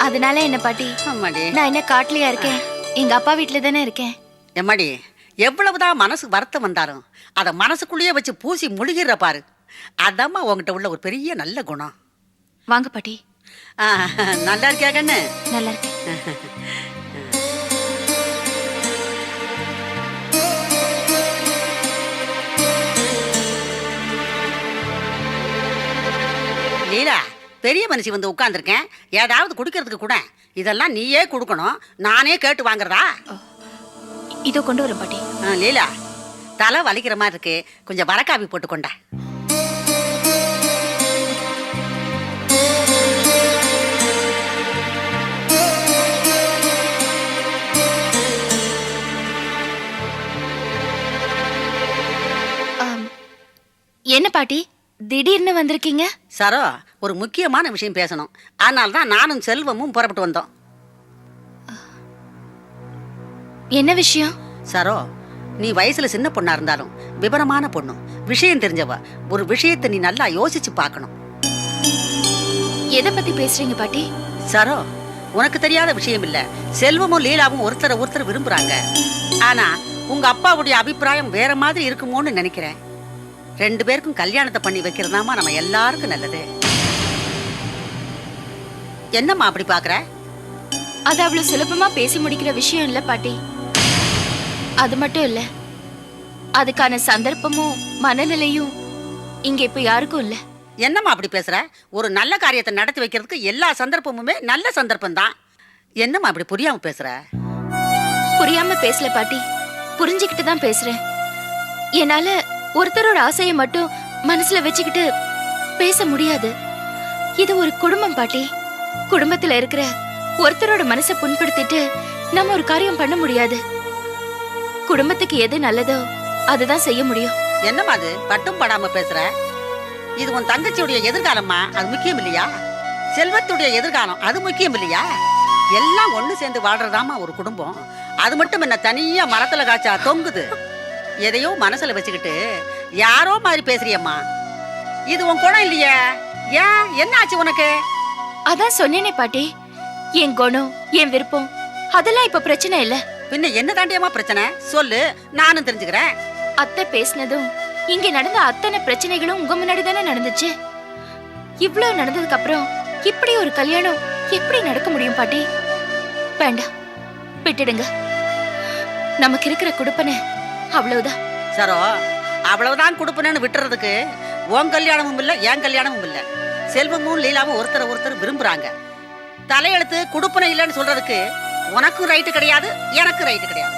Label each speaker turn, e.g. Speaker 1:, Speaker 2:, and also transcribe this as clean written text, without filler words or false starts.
Speaker 1: அதனால என்ன பாட்டி,
Speaker 2: அம்மாடி
Speaker 1: நான் என்ன காட்டுலயா இருக்கேன்? எங்க அப்பா வீட்டுல தானே இருக்கேன்.
Speaker 2: எம்மாடி, எவ்வளவுதான் மனசு வருத்தம் வந்தாலும் அதை மனசுக்குள்ளேயே வச்சு பூசி முழுகிற பாரு. அதாம்மா உங்ககிட்ட உள்ள ஒரு பெரிய நல்ல குணம்.
Speaker 1: வாங்க பாட்டி.
Speaker 2: ஆ, நல்லா இருக்கியா கண்ணு?
Speaker 1: நல்லா இருக்கேன்.
Speaker 2: லீலா, பெரிய மனுஷி வந்து உட்கார்ந்துருக்கேன், ஏதாவது குடிக்கிறதுக்கு கூட இதெல்லாம் நீயே கொடுக்கணும், நானே கேட்டு வாங்குறதா?
Speaker 1: இதோ கொண்டு வரேன் பாட்டி.
Speaker 2: லீலா, தலை வலிக்கிற மாதிரி இருக்கு, கொஞ்சம் வரக்காபி போட்டுக்கொண்ட.
Speaker 1: என்ன பாட்டி திடீர்னு வந்திருக்கீங்க?
Speaker 2: சரோ, ஒரு முக்கியமான விஷயம் பேசணும். அதனால தான் நானும் செல்வமும் புறப்பட்டு வந்தோம்.
Speaker 1: என்ன விஷயம்?
Speaker 2: சரோ, நீ வயசுல சின்ன பொண்ணா இருந்தாலும் விவரமான பொண்ணு, விஷயம் தெரிஞ்சவ. ஒரு விஷயத்தை நீ நல்லா யோசிச்சு பார்க்கணும்.
Speaker 1: எதை பத்தி பேசுறீங்க பாட்டி?
Speaker 2: சரோ, உனக்கு தெரியாத விஷயம் இல்ல. செல்வமும் லீலாவும் ஒருத்தர் விரும்புறாங்க. ஆனா உங்க அப்பாவுடைய அபிப்பிராயம் வேற மாதிரி இருக்குமோன்னு நினைக்கிறேன். 2 பேருக்கும் கல்யாணத்தை பண்ணி வைக்கிறதாமா நம்ம எல்லாருக்கும் நல்லது. என்னம்மா அப்படி பாக்குற?
Speaker 1: அது அவ்வளவு சுலபமா பேசி முடிக்கிற விஷயம் இல்ல பாட்டி. அது மட்டும் இல்ல, அதுக்கான சந்தர்ப்பமும் மனநிலையும் இங்க இப்ப யாருக்கும் இல்ல.
Speaker 2: என்னம்மா அப்படி பேசுற? ஒரு நல்ல காரியத்தை நடத்தி வைக்கிறதுக்கு எல்லா சந்தர்ப்பமுமே நல்ல சந்தர்ப்பம் தான். என்னம்மா அப்படி புரியாம பேசுற?
Speaker 1: புரியாம பேசல பாட்டி, புரிஞ்சுக்கிட்டு தான் பேசுறேன். என்னால ஒருத்தரோட ஆசையை மட்டும் மனசுல வச்சுக்கிட்டு பேச முடியாது. இது ஒரு குடும்பம் பாட்டி. குடும்பத்துல இருக்கிற ஒருத்தரோட மனசை புண்படுத்திட்டு நம்ம ஒரு காரியம் பண்ண முடியாது. குடும்பத்துக்கு எது நல்லதோ அதுதான் செய்ய முடியும்.
Speaker 2: என்னம்மா அது பட்டும் படாம பேசுற? இது உன் தங்கச்சியுடைய எதிர்காலம்மா, அது முக்கியம் இல்லையா? செல்வத்துடைய எதிர்காலம், அது முக்கியம் இல்லையா? எல்லாம் ஒண்ணு சேர்ந்து வாழ்றதாமா ஒரு குடும்பம். அது மட்டும் என்ன தனியா மரத்துல காய்ச்சா தொங்குது? எதையோ மனசுல வச்சுக்கிட்டு யாரோ மாதிரி பேசுறியம்மா. இது உன் குணம் இல்லையே. ஏன், என்ன ஆச்சு உனக்கு?
Speaker 1: அதான் சொன்னேனே பாட்டி, என் குணம், என் விருப்பம் அதெல்லாம் இப்ப பிரச்சனை இல்ல.
Speaker 2: பின்ன என்ன தாண்டியம்மா பிரச்சனை? சொல்லு, நானும் தெரிஞ்சுக்கிறேன்.
Speaker 1: அத்தை பேசினதும் இங்க நடந்த அத்தனை பிரச்சனைகளும் உங்க முன்னாடி தானே நடந்துச்சு. இவ்வளவு நடந்ததுக்கு அப்புறம் இப்படி ஒரு கல்யாணம் எப்படி நடக்க முடியும் பாட்டி? வேண்டாம், விட்டுடுங்க. நமக்கு இருக்கிற குடுப்பனை அவ்வளவுதான்.
Speaker 2: சரோ, அவ்வளவுதான் கொடுப்பனு விட்டுறதுக்கு உன் கல்யாணமும் இல்ல, என் கல்யாணமும் இல்ல. செல்வமும் லீலாவும் ஒருத்தர் விரும்புறாங்க. தலையெழுத்து குடுப்பனை இல்லைன்னு சொல்றதுக்கு உனக்கும் ரைட்டு கிடையாது, எனக்கு ரைட்டு கிடையாது.